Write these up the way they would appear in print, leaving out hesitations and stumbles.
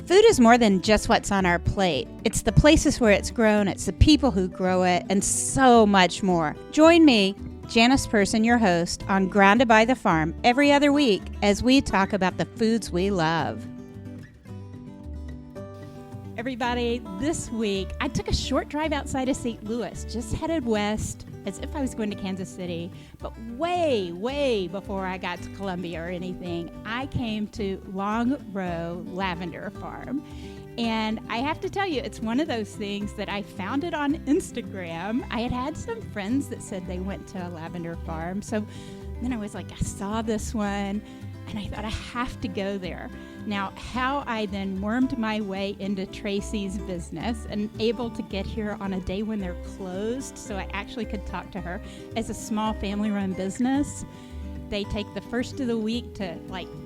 Food is more than just what's on our plate. It's the places where it's grown, it's the people who grow it, and so much more. Join me, Janice Person, your host, on Grounded by the Farm every other week as we talk about the foods we love. Everybody, this week I took a short drive outside of St. Louis, just headed west as if I was going to Kansas City, but way before I got to Columbia or anything, I came to Long Row Lavender Farm. And I have to tell you, it's one of those things that I found it on Instagram. I had some friends that said they went to a lavender farm. So then I was like, I saw this one and I thought I have to go there. Now, how I then wormed my way into Tracy's business and able to get here on a day when they're closed so I actually could talk to her. As a small family-run business, they take the first of the week to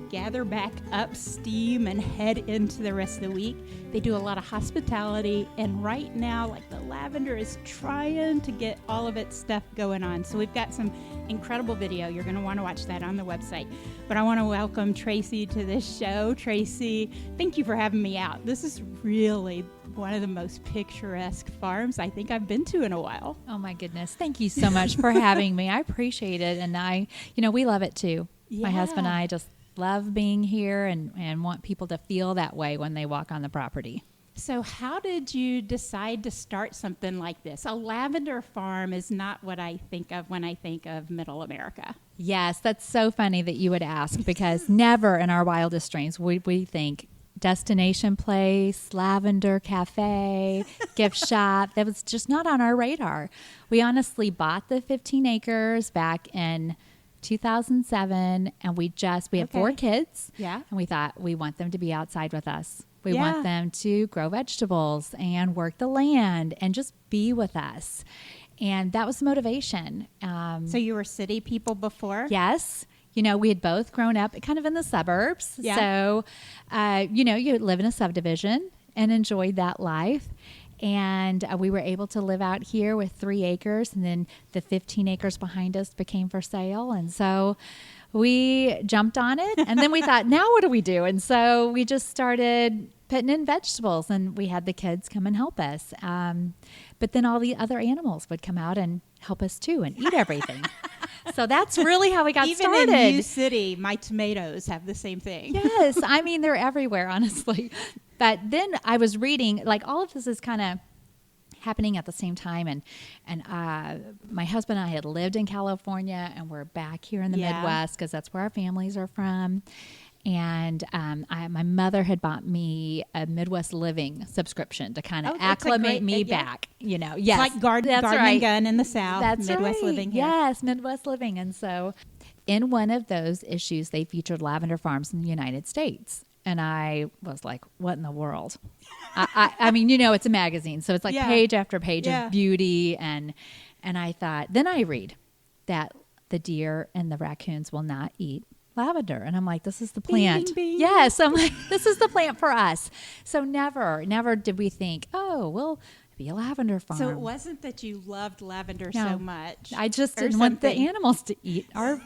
gather back up steam and head into the rest of the week. They do a lot of hospitality, and right now, the lavender is trying to get all of its stuff going on. So we've got some incredible video. You're going to want to watch that on the website. But I want to welcome Tracy to this show. Tracy, thank you for having me out. This is really one of the most picturesque farms I think I've been to in a while. Oh my goodness. Thank you so much for having me. I appreciate it. And we love it too. Yeah. My husband and I just love being here and want people to feel that way when they walk on the property. So how did you decide to start something like this? A lavender farm is not what I think of when I think of Middle America. Yes, that's so funny that you would ask, because never in our wildest dreams would we think destination place, lavender cafe, gift shop. That was just not on our radar. We honestly bought the 15 acres back in 2007, and we have 4 kids. Yeah. And we thought we want them to be outside with us. We want them to grow vegetables and work the land and just be with us. And that was the motivation. So you were city people before? Yes. We had both grown up kind of in the suburbs. Yeah. So, you live in a subdivision and enjoyed that life. And we were able to live out here with 3 acres, and then the 15 acres behind us became for sale. And so we jumped on it, and then we thought, now what do we do? And so we just started putting in vegetables, and we had the kids come and help us. But then all the other animals would come out and help us too and eat everything. So that's really how we got started. Even in New City, my tomatoes have the same thing. Yes. I mean, they're everywhere, honestly. But then I was reading, all of this is kind of happening at the same time. And my husband and I had lived in California, and we're back here in the Midwest because that's where our families are from. And my mother had bought me a Midwest Living subscription to kind of acclimate me back. Yes, it's like gardening gun in the South. That's Midwest right. Living here. Yes, Midwest Living. And so in one of those issues, they featured lavender farms in the United States. And I was like, what in the world? I mean, it's a magazine. So it's page after page of beauty. And I thought, then I read that the deer and the raccoons will not eat lavender. And I'm like, this is the plant. Bing, bing. Yes. I'm like, this is the plant for us. So never did we think, oh, we'll be a lavender farm. So it wasn't that you loved lavender so much. I just didn't want the animals to eat our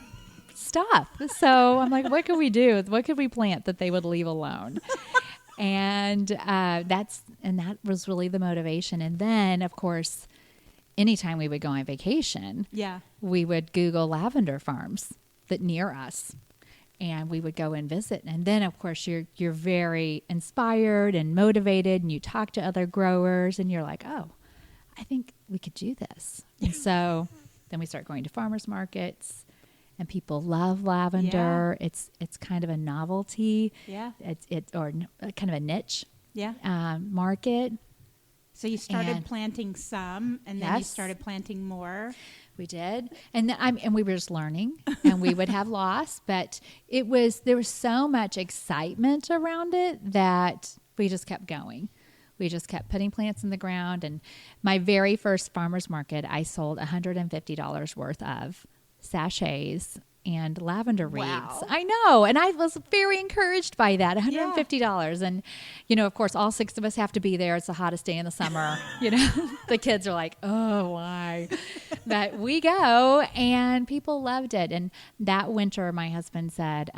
stuff. So I'm like, what could we do? What could we plant that they would leave alone? And that was really the motivation. And then, of course, anytime we would go on vacation, we would Google lavender farms that near us, and we would go and visit. And then, of course, you're very inspired and motivated, and you talk to other growers, and you're like, oh, I think we could do this. And so then we start going to farmers markets. And people love lavender. Yeah. It's kind of a novelty. Yeah. It's kind of a niche. Yeah. Market. So you started planting some, and then you started planting more. We did, and we were just learning, and we would have loss, but there was so much excitement around it that we just kept going. We just kept putting plants in the ground. And my very first farmer's market, I sold $150 worth of sachets and lavender reeds. Wow. I know. And I was very encouraged by that, $150. And, of course, all 6 of us have to be there. It's the hottest day in the summer. The kids are like, oh, why? But we go, and people loved it. And that winter, my husband said,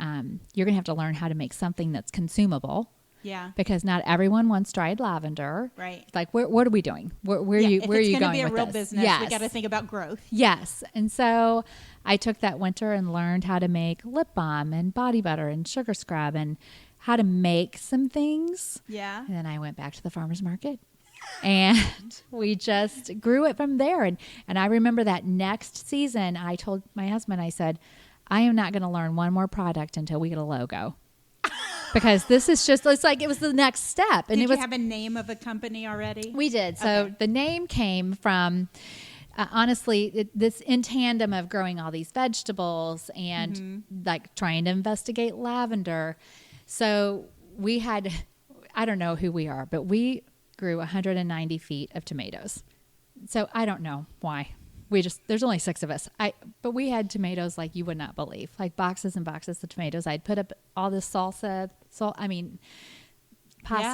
you're going to have to learn how to make something that's consumable Yeah. Because not everyone wants dried lavender. Right. It's like, what are we doing? Where are you going with this? If it's going to be a real business, Yes. we got to think about growth. Yes. And so I took that winter and learned how to make lip balm and body butter and sugar scrub and how to make some things. Yeah. And then I went back to the farmer's market and we just grew it from there. And I remember that next season, I told my husband, I said, I am not going to learn one more product until we get a logo. Because this is just, it's like it was the next step. And Did it was, you have a name of a company already? We did. So the name came from, honestly, this in tandem of growing all these vegetables and like trying to investigate lavender. So we had, I don't know who we are, but we grew 190 feet of tomatoes. So I don't know why. There's only 6 of us. But we had tomatoes like you would not believe, like boxes and boxes of tomatoes. I'd put up all this pasta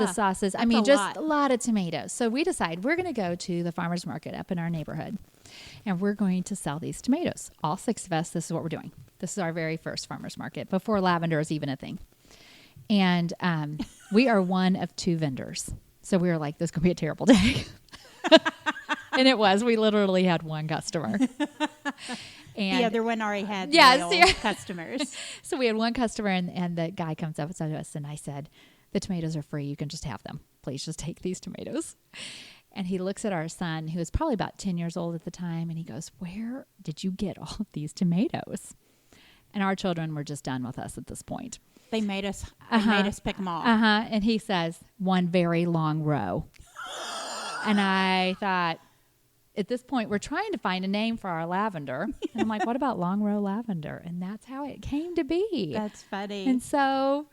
sauces. A lot of tomatoes. So we decided we're going to go to the farmer's market up in our neighborhood and we're going to sell these tomatoes. All 6 of us, this is what we're doing. This is our very first farmer's market before lavender is even a thing. And we are one of 2 vendors. So we were like, this is going to be a terrible day. And it was. We literally had 1 customer. And the other one already had customers. So we had 1 customer, and the guy comes up to us, and I said, the tomatoes are free. You can just have them. Please just take these tomatoes. And he looks at our son, who was probably about 10 years old at the time, and he goes, where did you get all of these tomatoes? And our children were just done with us at this point. They made us pick them all. And he says, 1 very long row. And I thought, at this point, we're trying to find a name for our lavender. And I'm like, what about Long Row Lavender? And that's how it came to be. That's funny. And so...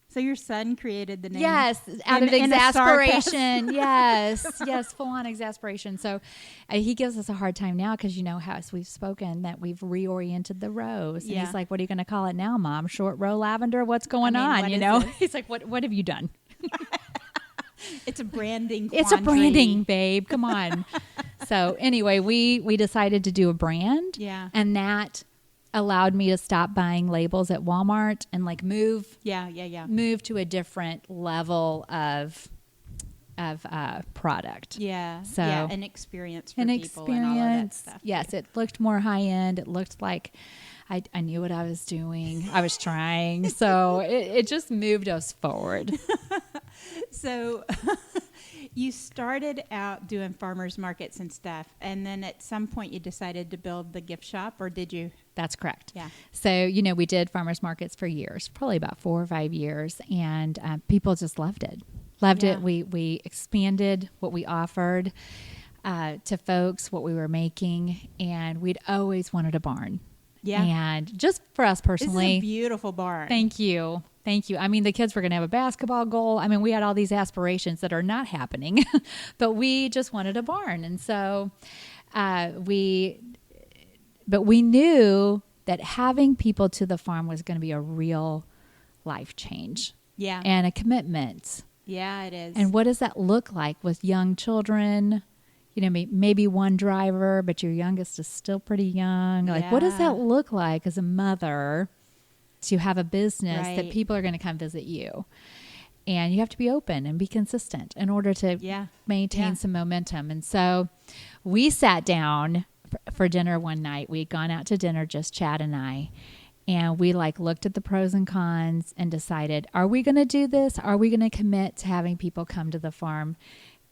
so your son created the name? Yes, out of exasperation. Yes, full-on exasperation. So he gives us a hard time now because, how as we've spoken, that we've reoriented the rows. And he's like, what are you going to call it now, Mom? Short row lavender? What's going on? He's like, what have you done? It's a branding quandary. It's a branding, babe. Come on. So anyway, we decided to do a brand. Yeah. And that allowed me to stop buying labels at Walmart and move to a different level of product. Yeah. So an experience for people and all of that stuff. Yes, it looked more high end. It looked like I knew what I was doing. I was trying. So it just moved us forward. So you started out doing farmers markets and stuff, and then at some point you decided to build the gift shop, or did you? That's correct. Yeah. So, we did farmers markets for years, probably about 4 or 5 years, and people just loved it. It. We expanded what we offered to folks, what we were making, and we'd always wanted a barn. Yeah. And just for us personally. This is a beautiful barn. Thank you. I mean, the kids were going to have a basketball goal. I mean, we had all these aspirations that are not happening, but we just wanted a barn. And so we knew that having people to the farm was going to be a real life change. Yeah. And a commitment. Yeah, it is. And what does that look like with young children? Maybe 1 driver, but your youngest is still pretty young. What does that look like as a mother to have a business that people are going to come visit you? And you have to be open and be consistent in order to maintain some momentum. And so we sat down for dinner one night. We'd gone out to dinner, just Chad and I. And we looked at the pros and cons and decided, are we going to do this? Are we going to commit to having people come to the farm?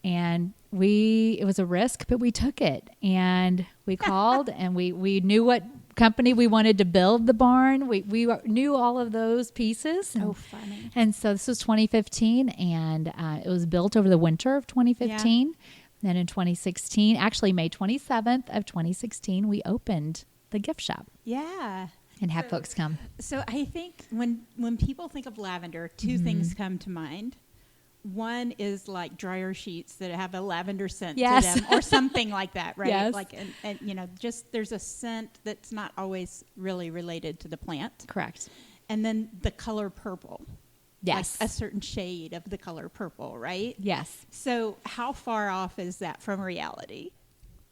And it was a risk, but we took it. And we called and we knew what company we wanted to build the barn. We knew all of those pieces. So funny. And so this was 2015, and it was built over the winter of 2015. Yeah. Then in 2016, actually May 27th of 2016, we opened the gift shop. Yeah. And have folks come. So I think when people think of lavender, 2 things come to mind. One is dryer sheets that have a lavender scent to them, or something like that, right? Yes. And just there's a scent that's not always really related to the plant. Correct. And then the color purple. Yes. A certain shade of the color purple, right? Yes. So how far off is that from reality?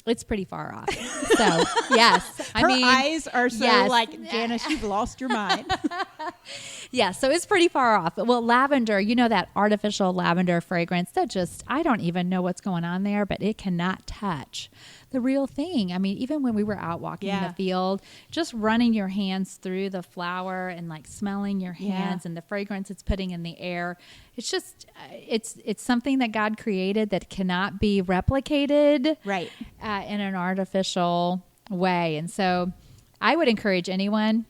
It's pretty far off. So, yes. Her eyes are so like, Janice, you've lost your mind. Yeah, so it's pretty far off. Well, lavender, that artificial lavender fragrance that I don't even know what's going on there, but it cannot touch the real thing. I mean, even when we were out walking in the field, just running your hands through the flower and like smelling your hands and the fragrance it's putting in the air. It's just, it's something that God created that cannot be replicated in an artificial way. And so I would encourage anyone,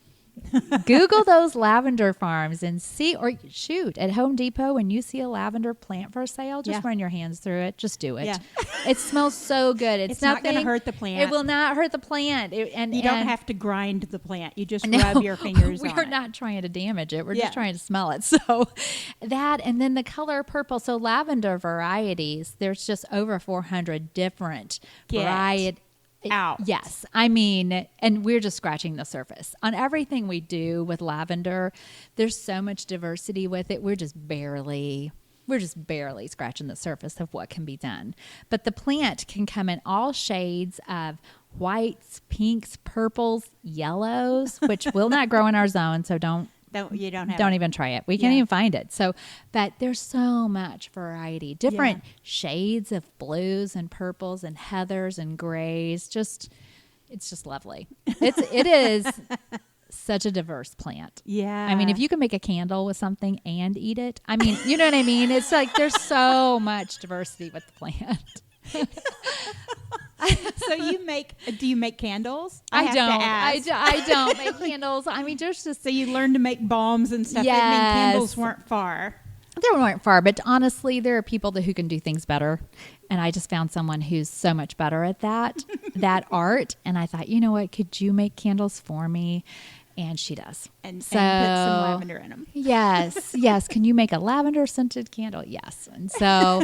Google those lavender farms and see, or shoot, at Home Depot when you see a lavender plant for sale, just run your hands through it. Just do it. Yeah. It smells so good. It's not going to hurt the plant. It will not hurt the plant. You don't have to grind the plant. You just rub your fingers on it. We're not trying to damage it. We're just trying to smell it. So that, and then the color purple. So lavender varieties, there's just over 400 different varieties. Yes. I mean, and we're just scratching the surface. On everything we do with lavender, there's so much diversity with it. We're just barely scratching the surface of what can be done. But the plant can come in all shades of whites, pinks, purples, yellows, which will not grow in our zone. So don't even try it. We can't even find it. So, but there's so much variety, different shades of blues and purples and heathers and grays. It's just lovely. It is such a diverse plant. Yeah. I mean, if you can make a candle with something and eat it, I mean, you know what I mean? It's like, there's so much diversity with the plant. So do you make candles? I don't make candles. I mean, there's just. So you learned to make balms and stuff. Yes. I mean, candles weren't far. They weren't far, but honestly, there are people who can do things better. And I just found someone who's so much better at that art. And I thought, you know what? Could you make candles for me? And she does. And put some lavender in them. Yes. Can you make a lavender scented candle? Yes. And so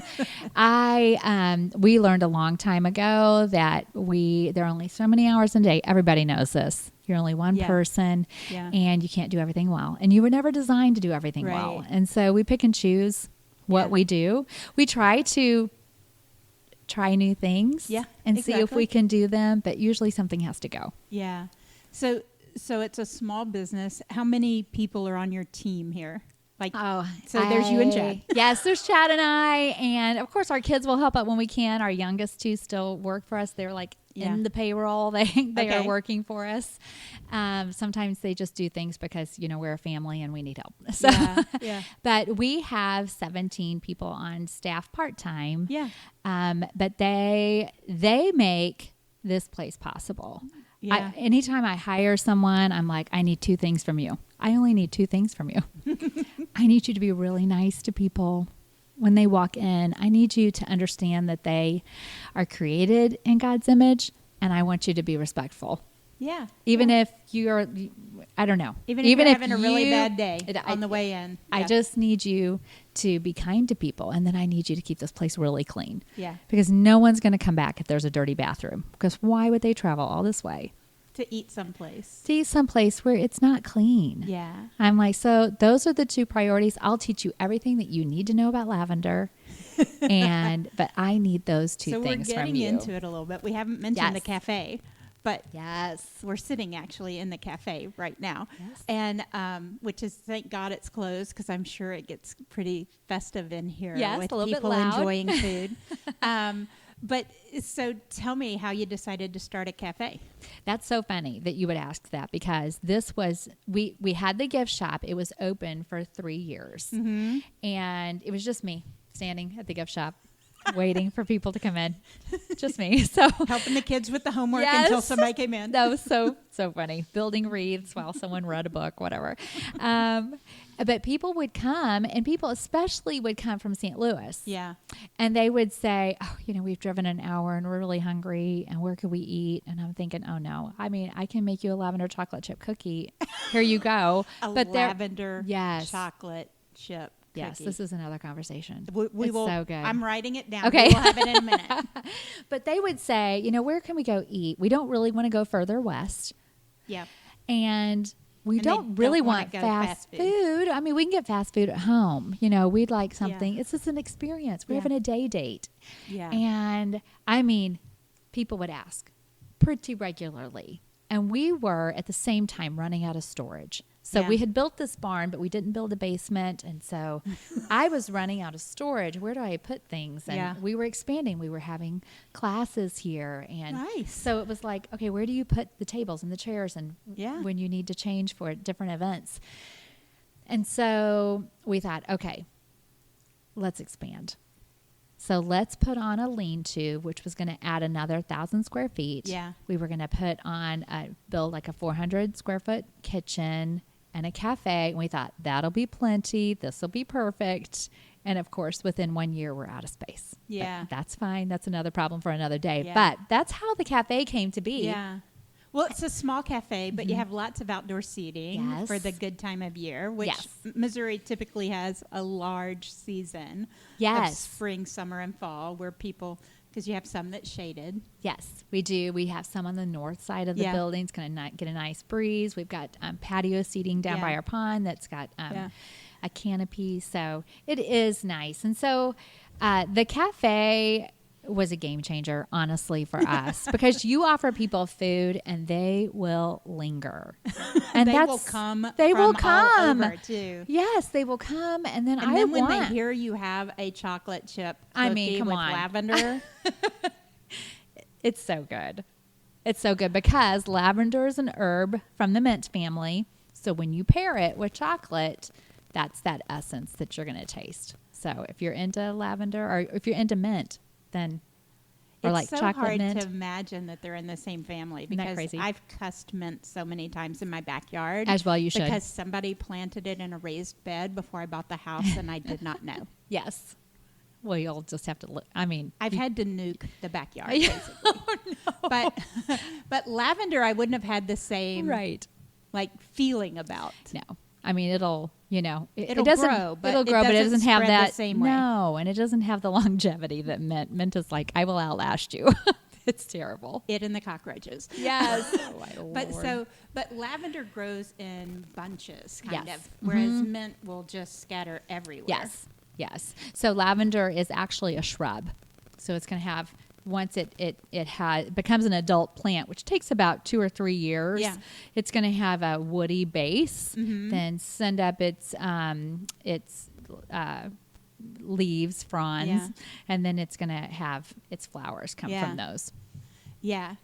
we learned a long time ago that there are only so many hours in a day. Everybody knows this. You're only one person and you can't do everything well. And you were never designed to do everything well. And so we pick and choose what we do. We try new things and see if we can do them, but usually something has to go. Yeah. So it's a small business. How many people are on your team here? There's you and Chad. Yes, there's Chad and I. And of course our kids will help out when we can. Our youngest two still work for us. They're in the payroll. They are working for us. Sometimes they just do things because, we're a family and we need help. So, but we have 17 people on staff part-time. Yeah. But they make this place possible. Yeah. Anytime I hire someone, I'm like, I need 2 things from you. I only need 2 things from you. I need you to be really nice to people when they walk in. I need you to understand that they are created in God's image, and I want you to be respectful. Yeah. Even if you're, I don't know. Even if you're having a really bad day on the way in. I just need you to be kind to people, and then I need you to keep this place really clean. Yeah. Because no one's going to come back if there's a dirty bathroom. Because why would they travel all this way? To eat someplace. To eat someplace where it's not clean. Yeah. I'm like, so those are the 2 priorities. I'll teach you everything that you need to know about lavender. But I need those 2 things from you. So we're getting into it a little bit. We haven't mentioned the cafe. But we're sitting actually in the cafe right now, and which is, thank God it's closed, because I'm sure it gets pretty festive in here with people enjoying food. But so tell me how you decided to start a cafe. That's so funny that you would ask that, because this was, we had the gift shop. It was open for 3 years, and it was just me standing at the gift shop waiting for people to come in. Just me. So helping the kids with the homework until somebody came in. That was so funny. Building wreaths while someone read a book, whatever. But people would come, and people especially would come from St. Louis. Yeah. And they would say, oh, we've driven an hour and we're really hungry, and where could we eat? And I'm thinking, oh no, I mean, I can make you a lavender chocolate chip cookie. Here you go. Lavender chocolate chip. Yes, this is another conversation. We will. So good. I'm writing it down. Okay. We'll have it in a minute. But they would say, where can we go eat? We don't really want to go further west. Yeah. And we don't really want fast food. I mean, we can get fast food at home. We'd like something. It's just an experience. We're having a day date. Yeah. And I mean, people would ask pretty regularly. And we were at the same time running out of storage. So we had built this barn, but we didn't build a basement. And so I was running out of storage. Where do I put things? And we were expanding. We were having classes here. And so it was like, okay, where do you put the tables and the chairs and when you need to change for different events? And so we thought, okay, let's expand. So let's put on a lean-to, which was going to add another 1,000 square feet. Yeah. We were going to put on, build like a 400 square foot kitchen and a cafe. And we thought, that'll be plenty. This will be perfect. And of course, within 1 year, we're out of space. Yeah. But that's fine. That's another problem for another day. Yeah. But that's how the cafe came to be. Yeah. Well, it's a small cafe, but you have lots of outdoor seating for the good time of year, which Missouri typically has a large season of spring, summer, and fall where people, because you have some that's shaded. Yes, we do. We have some on the north side of the building. It's going to get a nice breeze. We've got patio seating down by our pond that's got a canopy. So it is nice. And so the cafe was a game changer, honestly, for us, because you offer people food and they will linger. And they will come. They will all come over too. Yes, they will come, and then when they hear you have a chocolate chip cookie with lavender, it's so good. It's so good because lavender is an herb from the mint family. So when you pair it with chocolate, that's that essence that you're going to taste. So if you're into lavender or if you're into mint, then or it's like so chocolate hard mint. to imagine that they're in the same family because I've cussed mint so many times in my backyard. As well you should. Because somebody planted it in a raised bed before I bought the house and I did not know. Yes. Well, you'll just have to look. I mean, I've had to nuke the backyard basically. No. But lavender I wouldn't have had the same like feeling about. No. I mean, it'll grow, but it'll grow, but it doesn't have that the same way. No, and it doesn't have the longevity that mint. Mint is like, I will outlast you. It's terrible. It and the cockroaches. Yes. Oh, my Lord. But lavender grows in bunches, kind of, whereas mint will just scatter everywhere. Yes. So lavender is actually a shrub. So it's going to have, once it becomes an adult plant, which takes about 2 or 3 years, it's going to have a woody base, then send up its leaves, fronds, and then it's going to have its flowers come from those. Yeah.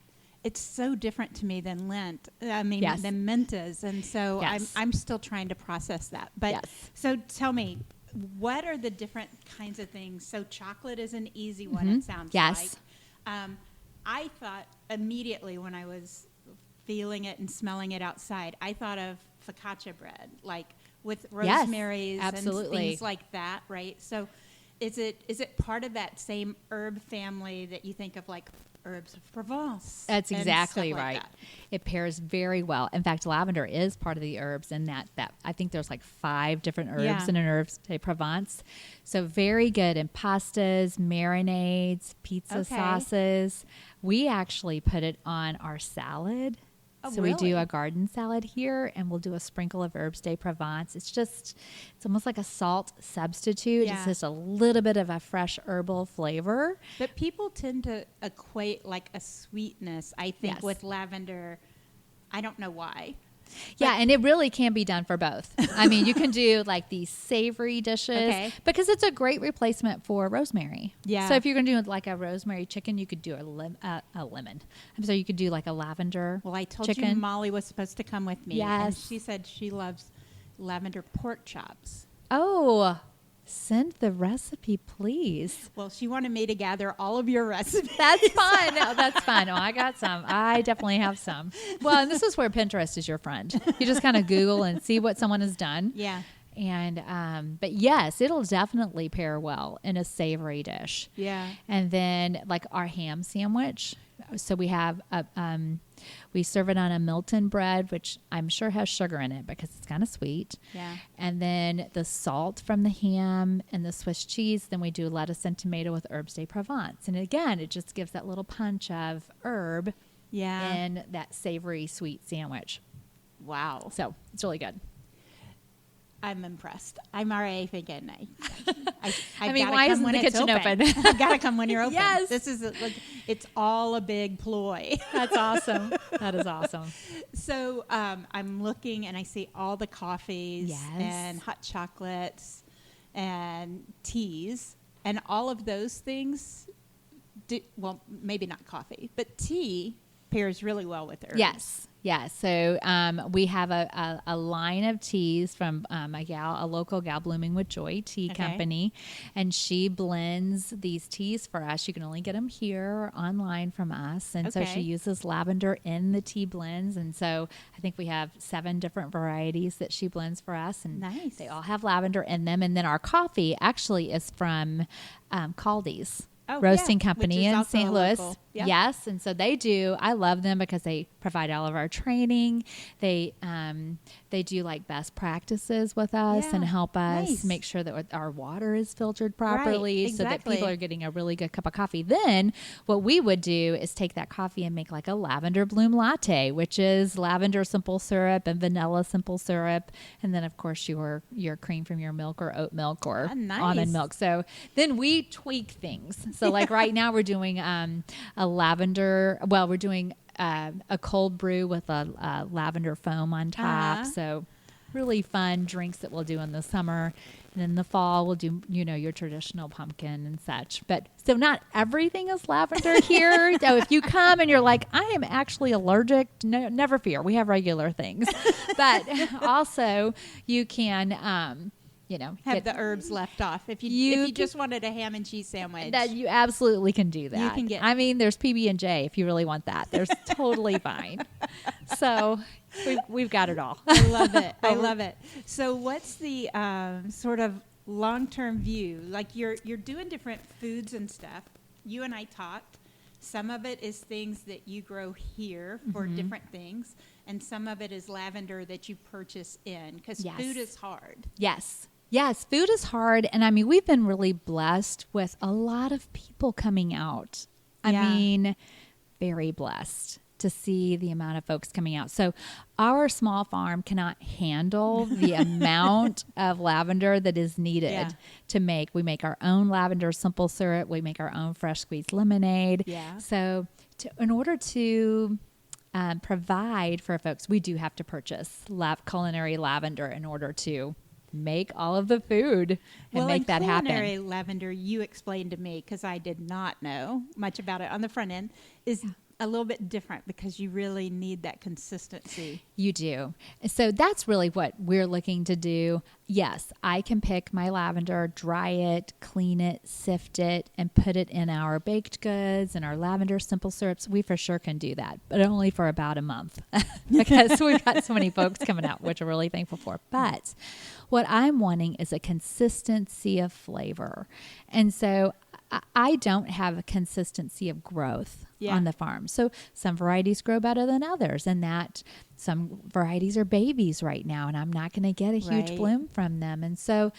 It's so different to me than Lent. I mean, than mint is. And so I'm still trying to process that. But so tell me, what are the different kinds of things? So chocolate is an easy one, it sounds like. I thought immediately when I was feeling it and smelling it outside, I thought of focaccia bread, like with rosemaries and things like that, right? So is it part of that same herb family that you think of, like herbs of Provence? That's exactly right. Like that? It pairs very well. In fact, lavender is part of the herbs in that I think there's like 5 different herbs in an herbs de Provence. So very good in pastas, marinades, pizza sauces. We actually put it on our salad. So we do a garden salad here, and we'll do a sprinkle of herbs de Provence. It's almost like a salt substitute. It's just a little bit of a fresh herbal flavor. But people tend to equate like a sweetness, I think, with lavender. I don't know why. Yeah, and it really can be done for both. I mean, you can do like these savory dishes because it's a great replacement for rosemary. Yeah. So if you're going to do like a rosemary chicken, you could do a lemon. I'm sorry, you could do like a lavender. Well, I told chicken. you Molly was supposed to come with me. Yes. And she said she loves lavender pork chops. Oh, send the recipe, please. Well, she wanted me to gather all of your recipes. That's fine. No, that's fine. Oh, I got some. I definitely have some. Well, and this is where Pinterest is your friend. You just kind of Google and see what someone has done. Yeah. And, but yes, it'll definitely pair well in a savory dish. Yeah. And then like our ham sandwich. So we have we serve it on a Milton bread, which I'm sure has sugar in it because it's kind of sweet. Yeah. And then the salt from the ham and the Swiss cheese. Then we do lettuce and tomato with herbs de Provence. And again, it just gives that little punch of herb in that savory sweet sandwich. Wow. So it's really good. I'm impressed. I'm already thinking. I mean, gotta why come isn't when the it's kitchen open? I've got to come when you're open. Yes. This is it's all a big ploy. That's awesome. That is awesome. So I'm looking and I see all the coffees Yes. and hot chocolates and teas and all of those things. Well, maybe not coffee, but tea pairs really well with herbs. Yes. Yes. So we have a line of teas from a local gal, Blooming with Joy Tea Company, and she blends these teas for us. You can only get them here or online from us, and so she uses lavender in the tea blends. And so I think we have 7 different varieties that she blends for us, and nice. They all have lavender in them. And then our coffee actually is from Caldi's. Roasting Company in St. Louis. Yep. Yes. And so they do. I love them because they provide all of our training. They do like best practices with us and help us make sure that our water is filtered properly so that people are getting a really good cup of coffee. Then what we would do is take that coffee and make like a lavender bloom latte, which is lavender simple syrup and vanilla simple syrup. And then of course your cream from your milk or oat milk or almond milk. So then we tweak things. So like right now we're doing a lavender, we're doing a cold brew with a lavender foam on top. So really fun drinks that we'll do in the summer. And in the fall, we'll do, your traditional pumpkin and such. But so not everything is lavender here. So if you come and you're like, I am actually allergic, no, never fear. We have regular things. But also you can, have the herbs left off. If you just wanted a ham and cheese sandwich, that you absolutely can do that. You can get. I mean, there's PB&J if you really want that. There's totally fine. So we've got it all. I love it. I love it. So what's the sort of long-term view? Like you're doing different foods and stuff. You and I talked. Some of it is things that you grow here for different things, and some of it is lavender that you purchase in because food is hard. Yes, food is hard. And I mean, we've been really blessed with a lot of people coming out. I mean, very blessed to see the amount of folks coming out. So our small farm cannot handle the amount of lavender that is needed to make. We make our own lavender simple syrup. We make our own fresh squeezed lemonade. Yeah. So in order to provide for folks, we do have to purchase culinary lavender in order to make all of the food and make that happen. Culinary lavender, you explained to me because I did not know much about it on the front end, is a little bit different because you really need that consistency. You do. So that's really what we're looking to do. Yes, I can pick my lavender, dry it, clean it, sift it, and put it in our baked goods and our lavender simple syrups. We for sure can do that, but only for about a month because we've got so many folks coming out, which we're really thankful for. But what I'm wanting is a consistency of flavor. And so I don't have a consistency of growth on the farm. So some varieties grow better than others, and that some varieties are babies right now, and I'm not going to get a huge bloom from them. And so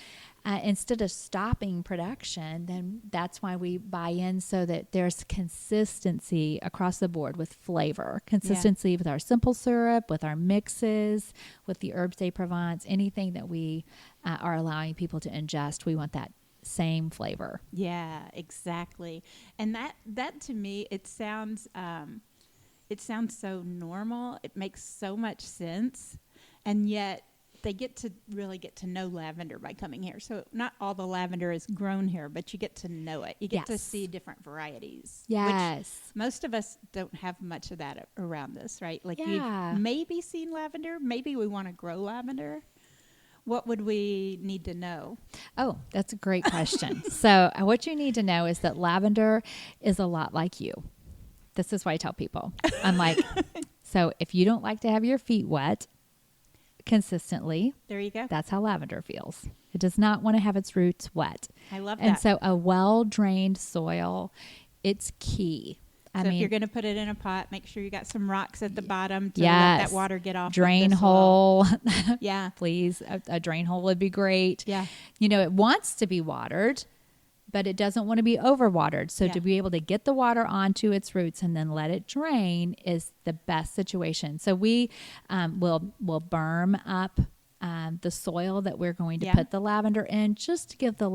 instead of stopping production, then that's why we buy in so that there's consistency across the board with flavor, consistency with our simple syrup, with our mixes, with the herbs de Provence, anything that we are allowing people to ingest. We want that same flavor. Yeah, exactly. And that to me, it sounds so normal. It makes so much sense. And yet they really get to know lavender by coming here. So not all the lavender is grown here, but you get to know it. You get to see different varieties. Yes. Which most of us don't have much of that around us, right? Like you've maybe seen lavender. Maybe we want to grow lavender. What would we need to know? Oh, that's a great question. So what you need to know is that lavender is a lot like you. This is why I tell people. I'm like, so if you don't like to have your feet wet consistently, there you go. That's how lavender feels. It does not want to have its roots wet. I love that. And so a well-drained soil, it's key. So if you're going to put it in a pot, make sure you got some rocks at the bottom to let that water get off. Drain hole. Yeah. Please. A drain hole would be great. Yeah. It wants to be watered, but it doesn't want to be overwatered. So to be able to get the water onto its roots and then let it drain is the best situation. So we will berm up the soil that we're going to put the lavender in, just to give the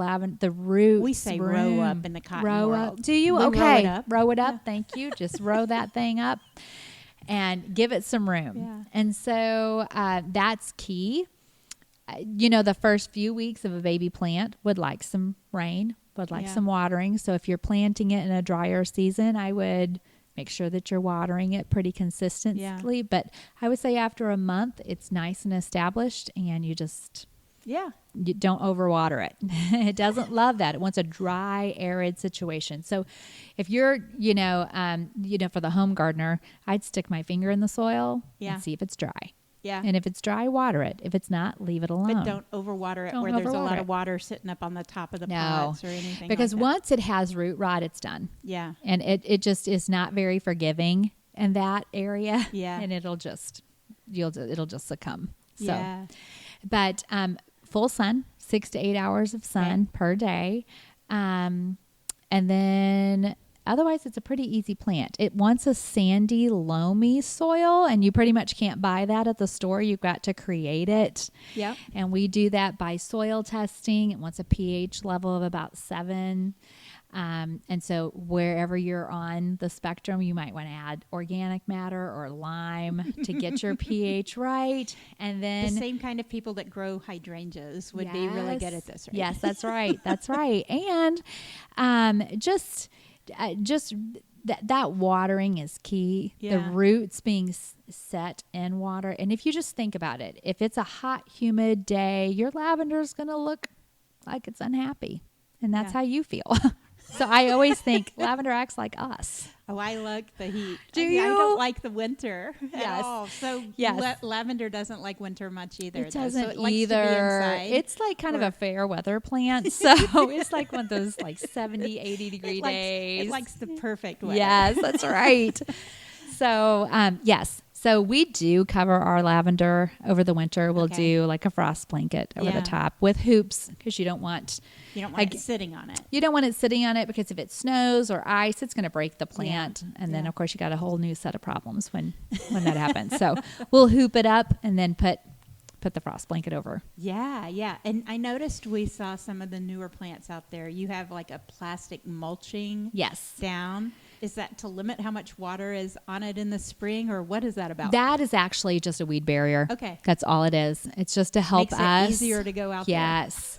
roots. We say room. row up in the cotton row world. up. Do you? We Okay. row it up. Row it up. Yeah. Thank you. Just row that thing up and give it some room. Yeah. And so that's key. The first few weeks of a baby plant would like some rain, would like some watering. So if you're planting it in a drier season, I would make sure that you're watering it pretty consistently. Yeah. But I would say after a month, it's nice and established, and you just you don't overwater it. It doesn't love that. It wants a dry, arid situation. So if you're, for the home gardener, I'd stick my finger in the soil and see if it's dry. Yeah. And if it's dry, water it. If it's not, leave it alone. But don't overwater it where there's a lot of water sitting up on the top of the pots or anything because like that. Once it has root rot, it's done. Yeah. And it just is not very forgiving in that area. Yeah. And it'll just succumb. So, yeah. But full sun, 6 to 8 hours of sun per day. And then otherwise, it's a pretty easy plant. It wants a sandy, loamy soil, and you pretty much can't buy that at the store. You've got to create it. Yep. And we do that by soil testing. It wants a pH level of about 7. And so wherever you're on the spectrum, you might want to add organic matter or lime to get your pH right. And then the same kind of people that grow hydrangeas would be really good at this, right? Yes, that's right. That's right. And just that watering is key. Yeah. The roots being set in water. And if you just think about it, if it's a hot, humid day, your lavender is going to look like it's unhappy. And that's how you feel. So I always think lavender acts like us. Oh, I like the heat. Do you? I don't like the winter at all. So lavender doesn't like winter much either. It doesn't so it likes either. To be inside. It's like kind of a fair weather plant. So it's like one of those like 70, 80 degree days. It likes the perfect weather. Yes, that's right. So, yes. So we do cover our lavender over the winter. We'll do like a frost blanket over the top with hoops because you don't want it sitting on it. You don't want it sitting on it because if it snows or ice, it's going to break the plant. Yeah. And then, of course, you got a whole new set of problems when that happens. So we'll hoop it up and then put the frost blanket over. Yeah, yeah. And I noticed we saw some of the newer plants out there. You have like a plastic mulching down. Is that to limit how much water is on it in the spring, or what is that about? That is actually just a weed barrier. Okay. That's all it is. It's just to help us. Makes it easier to go out there. Yes.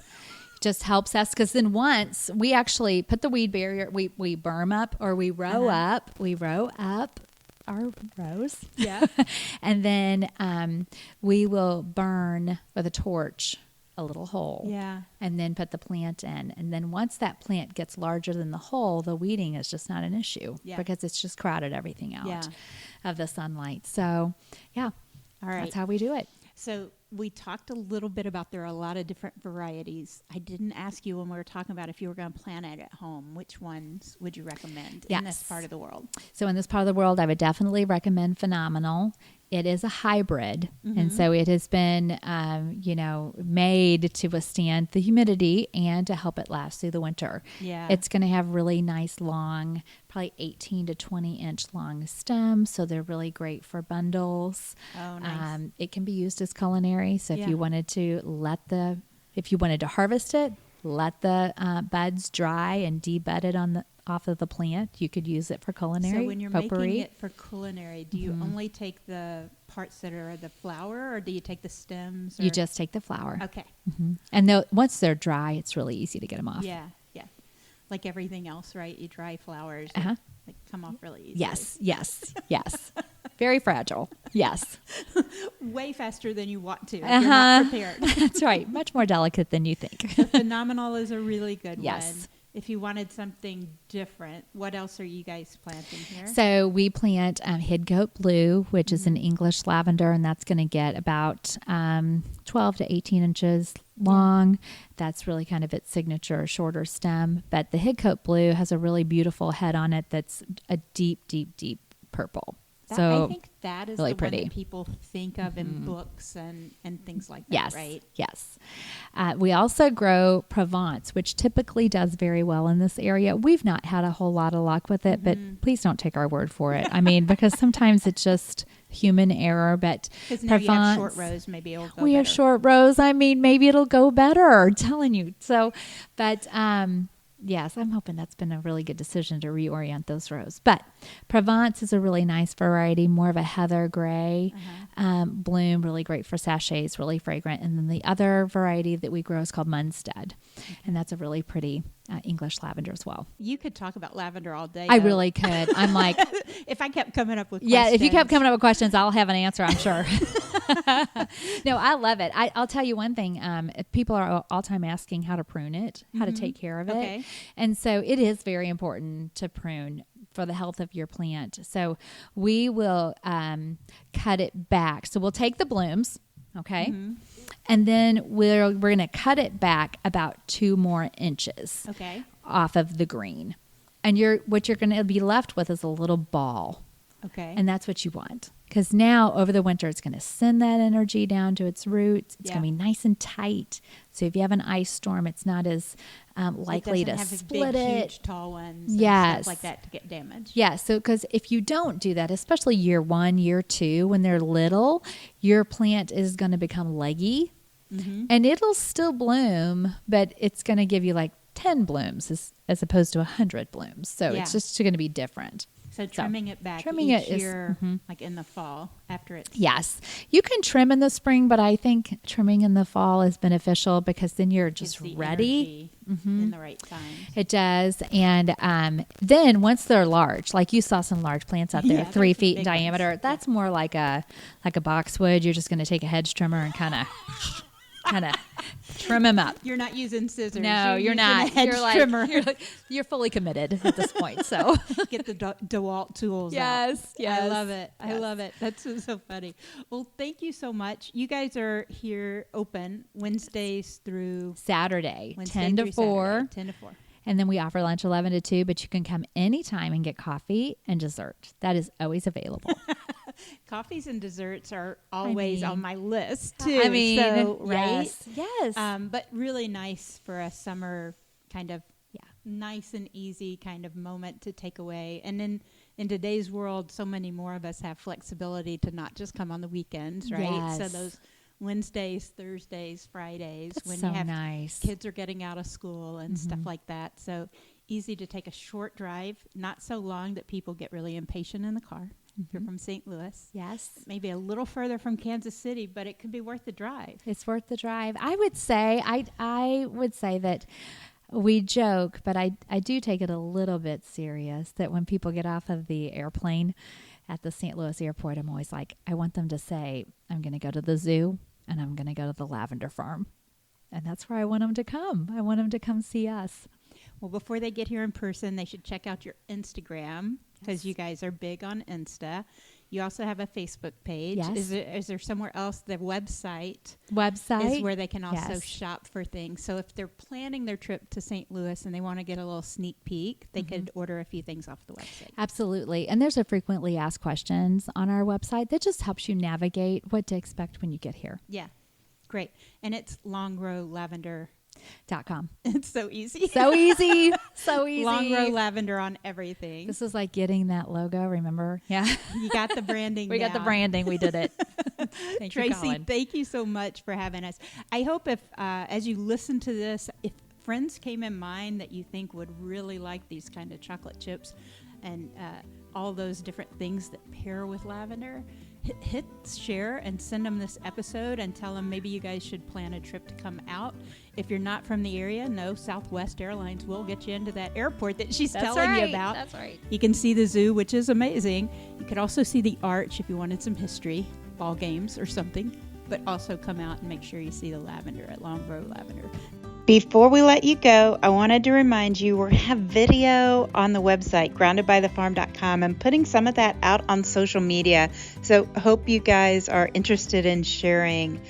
Just helps us because then once we actually put the weed barrier, we berm up or we row up. We row up our rows. Yeah. And then we will burn with a torch a little hole. Yeah. And then put the plant in. And then once that plant gets larger than the hole, the weeding is just not an issue because it's just crowded everything out of the sunlight. So, all right. That's how we do it. So we talked a little bit about there are a lot of different varieties. I didn't ask you when we were talking about if you were going to plant it at home, which ones would you recommend in this part of the world? So in this part of the world, I would definitely recommend Phenomenal. It is a hybrid, and so it has been, made to withstand the humidity and to help it last through the winter. Yeah, it's going to have really nice, long, probably 18 to 20-inch long stems, so they're really great for bundles. Oh, nice. It can be used as culinary, so if you wanted to harvest it, let the buds dry and debud it off of the plant. You could use it for culinary. So when you're making it for culinary, do you only take the parts that are the flower, or do you take the stems? Or? You just take the flower. Okay. Mm-hmm. And once they're dry, it's really easy to get them off. Yeah, yeah. Like everything else, right? You dry flowers, they come off really easily. Yes. Very fragile. Yes. Way faster than you want to. If you're not prepared. That's right. Much more delicate than you think. So Phenomenal is a really good one. Yes. If you wanted something different, what else are you guys planting here? So we plant Hidcote Blue, which is an English lavender, and that's going to get about 12 to 18 inches long. That's really kind of its signature shorter stem. But the Hidcote Blue has a really beautiful head on it that's a deep, deep, deep purple. I think that is really the pretty one that people think of in books and things like that, right? Yes. We also grow Provence, which typically does very well in this area. We've not had a whole lot of luck with it, but please don't take our word for it. I mean, because sometimes it just human error, but Because now you have Provence, short rows, maybe it'll go we have better. short rows. I mean, maybe it'll go better. I'm telling you. So, but yes, I'm hoping that's been a really good decision to reorient those rows. But Provence is a really nice variety, more of a heather gray bloom, really great for sachets, really fragrant. And then the other variety that we grow is called Munstead, and that's a really pretty English lavender as well. You could talk about lavender all day. I though. really could. I'm like, If I kept coming up with yeah, questions. if you kept coming up with questions, I'll have an answer, I'm sure. No, I love it. I'll tell you one thing. People are all time asking how to prune it, how to take care of it. Okay. And so it is very important to prune for the health of your plant. So we will cut it back. So we'll take the blooms, okay? And then we're going to cut it back about 2 more inches Okay. off of the green. And what you're going to be left with is a little ball. Okay. And that's what you want. Because now over the winter, it's going to send that energy down to its roots. It's going to be nice and tight. So if you have an ice storm, it's not as likely to split big, it. Huge, tall ones. And Yes. stuff like that to get damaged. Yeah. So because if you don't do that, especially year 1, year 2, when they're little, your plant is going to become leggy. And it'll still bloom, but it's going to give you like 10 blooms as opposed to 100 blooms. So it's just going to be different. So trimming it back trimming each it is- year, like in the fall after it's Yes. You can trim in the spring, but I think trimming in the fall is beneficial because then you're gives just the ready. energy in the right time. It does. And then once they're large, like you saw some large plants out there, Yeah, 3 there's some feet in big ones. diameter, that's more like a boxwood. You're just going to take a hedge trimmer and kind of trim them up. You're not using scissors. No, you're using not. A hedge trimmer. You're fully committed at this point. So Get the DeWalt tools out. Yes, yes. I love it. I Yes. love it. That's so funny. Well, thank you so much. You guys are here open Wednesdays through Saturday, Wednesday 10 to through 4. Saturday, 10 to 4. And then we offer lunch 11 to 2, but you can come anytime and get coffee and dessert. That is always available. Coffees and desserts are always on my list too. I mean, so, right? Yes. But really nice for a summer kind of nice and easy kind of moment to take away. And then in today's world, so many more of us have flexibility to not just come on the weekends, right? Yes. So those Wednesdays, Thursdays, Fridays, That's when so you have nice. kids are getting out of school and stuff like that. So easy to take a short drive, not so long that people get really impatient in the car. If you're from St. Louis. Yes. Maybe a little further from Kansas City, but it could be worth the drive. It's worth the drive. I would say that we joke, but I do take it a little bit serious that when people get off of the airplane at the St. Louis airport, I'm always like, I want them to say, I'm going to go to the zoo and I'm going to go to the lavender farm. And that's where I want them to come. I want them to come see us. Well, before they get here in person, they should check out your Instagram because you guys are big on Insta. You also have a Facebook page. Yes. Is there somewhere else? The website Website is where they can also Yes. shop for things. So if they're planning their trip to St. Louis and they want to get a little sneak peek, they could order a few things off the website. Absolutely. And there's a frequently asked questions on our website that just helps you navigate what to expect when you get here. Yeah, great. And it's Long Row Lavender. .com. It's so easy. So easy. So easy. Long Row Lavender on everything. This is like getting that logo, remember? Yeah. You got the branding We got the down. branding. We did it. Thank you, Tracy, Colin. thank you so much for having us. I hope if, as you listen to this, if friends came in mind that you think would really like these kind of chocolate chips and all those different things that pair with lavender, hit share and send them this episode and tell them maybe you guys should plan a trip to come out. If you're not from the area, no, Southwest Airlines will get you into that airport that she's telling you about. That's right. You can see the zoo, which is amazing. You could also see the arch if you wanted some history, ball games or something, but also come out and make sure you see the lavender at Long Row Lavender. Before we let you go, I wanted to remind you we have video on the website, groundedbythefarm.com. I'm putting some of that out on social media, so I hope you guys are interested in sharing.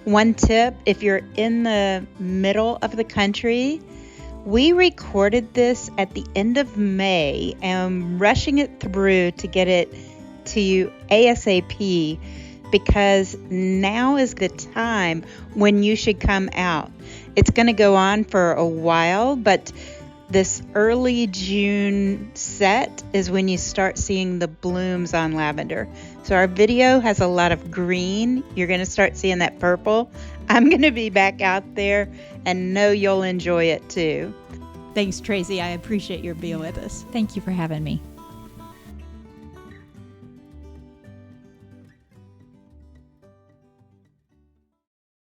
One tip, if you're in the middle of the country, we recorded this at the end of May and I'm rushing it through to get it to you ASAP because now is the time when you should come out. It's going to go on for a while, but This early June set is when you start seeing the blooms on lavender. So our video has a lot of green. You're going to start seeing that purple. I'm going to be back out there and know you'll enjoy it too. Thanks, Tracy. I appreciate your being with us. Thank you for having me.